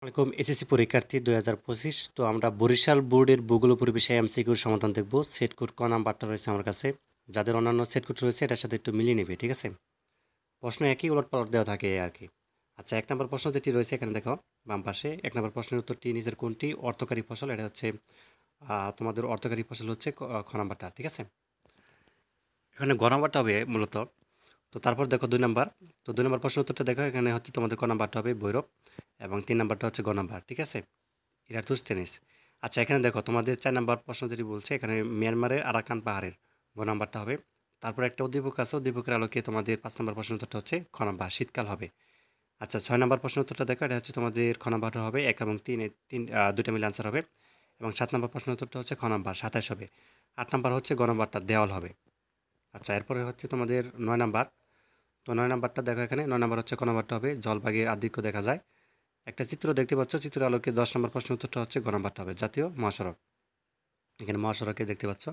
আসসালামু এসএসসি পরীক্ষার্থী 2025। তো আমরা বরিশাল বোর্ডের ভূগোল ও পরিবেশের এমসিকিউর সমাধান দেখব। সেট কোড ক নাম্বারটা রয়েছে আমার কাছে। যাদের অন্যান্য সেট কোড রয়েছে এটার সাথে একটু মিলিয়ে নেবে, ঠিক আছে? প্রশ্ন একই উলটপালট দেওয়া থাকে আর কি। আচ্ছা, 1 নম্বর প্রশ্ন যেটি রয়েছে এখানে দেখো বাম পাশে 1 নম্বর প্রশ্নের উত্তরটি নিচের কোনটি অর্থকারী ফসল? এটা হচ্ছে তোমাদের অর্থকারী ফসল হচ্ছে খ নাম্বারটা, ঠিক আছে? এখানে গ নাম্বারটা হবে মূলত। তো তারপর দেখো 2 নাম্বার। তো 2 নম্বর প্রশ্নের উত্তরটা দেখো, এখানে হচ্ছে তোমাদের ক নাম্বারটা হবে ভৈরব এবং 3 নাম্বারটা হচ্ছে গ নাম্বার, ঠিক আছে? ইরাতুস্তেনিস। আচ্ছা, এখানে দেখো তোমাদের 4 নাম্বার প্রশ্ন যেটি বলছে এখানে মিয়ানমারের আরাকান পাহাড়ের গ নাম্বারটা হবে। তারপর একটা উদ্দীপক আছে, উদ্দীপকের আলোকে তোমাদের 5 নাম্বার প্রশ্ন উত্তরটা হচ্ছে খ নাম্বার শীতকাল হবে। আচ্ছা, 6 নাম্বার প্রশ্ন উত্তরটা দেখো, এটা হচ্ছে তোমাদের খ নাম্বারটা হবে 1 এবং 3 দুইটা মিলে আনসার হবে। এবং 7 নাম্বার প্রশ্ন উত্তরটা হচ্ছে খ নাম্বার 27 হবে। 8 নাম্বার হচ্ছে গ নাম্বারটা দেওয়াল হবে। আচ্ছা, এরপরে হচ্ছে তোমাদের 9 নাম্বার। তো 9 নাম্বারটা দেখো, এখানে 9 নাম্বার হচ্ছে ক নাম্বারটা হবে জলভাগের আধিক্য দেখা যায়। একটা চিত্র দেখতে পাচ্ছ, চিত্রের আলোকে 10 নম্বর প্রশ্ন উত্তরটা হচ্ছে গ নাম্বারটা হবে জাতীয় মহাসড়ক। এখানে মহাসড়কে দেখতে পাচ্ছ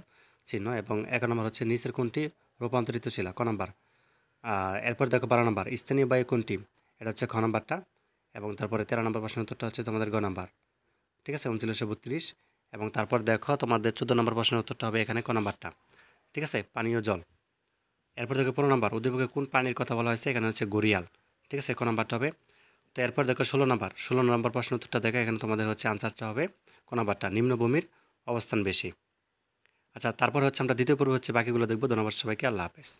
চিহ্ন। এবং 11 নম্বর হচ্ছে নিচের কোনটি রূপান্তরিত শিলা? ক নাম্বার। এরপর দেখো 12 নম্বর স্থানীয় বায়ু কোনটি? এটা হচ্ছে খ নাম্বারটা। এবং তারপরে 13 নম্বর প্রশ্ন উত্তরটা হচ্ছে তোমাদের গ নাম্বার, ঠিক আছে, 3932। এবং তারপর দেখো তোমাদের 14 নম্বর প্রশ্নের উত্তরটা হবে এখানে ক নাম্বারটা, ঠিক আছে, পানীয় জল। এরপর দেখো 15 নম্বর উদ্দীপকে কোন প্রাণীর কথা বলা হয়েছে? এখানে হচ্ছে গড়িয়াল, ঠিক আছে, ক নাম্বারটা হবে। তো এরপর দেখো 16 নম্বর প্রশ্ন উত্তরটা দেখো, এখানে তোমাদের হচ্ছে আনসারটা হবে ক নাম্বারটা নিম্নভূমির অবস্থান বেশি। আচ্ছা, তারপর হচ্ছে আমরা দ্বিতীয় পর্ব হচ্ছে বাকিগুলো দেখবো। ধন্যবাদ সবাইকে, আল্লাহ হাফেজ।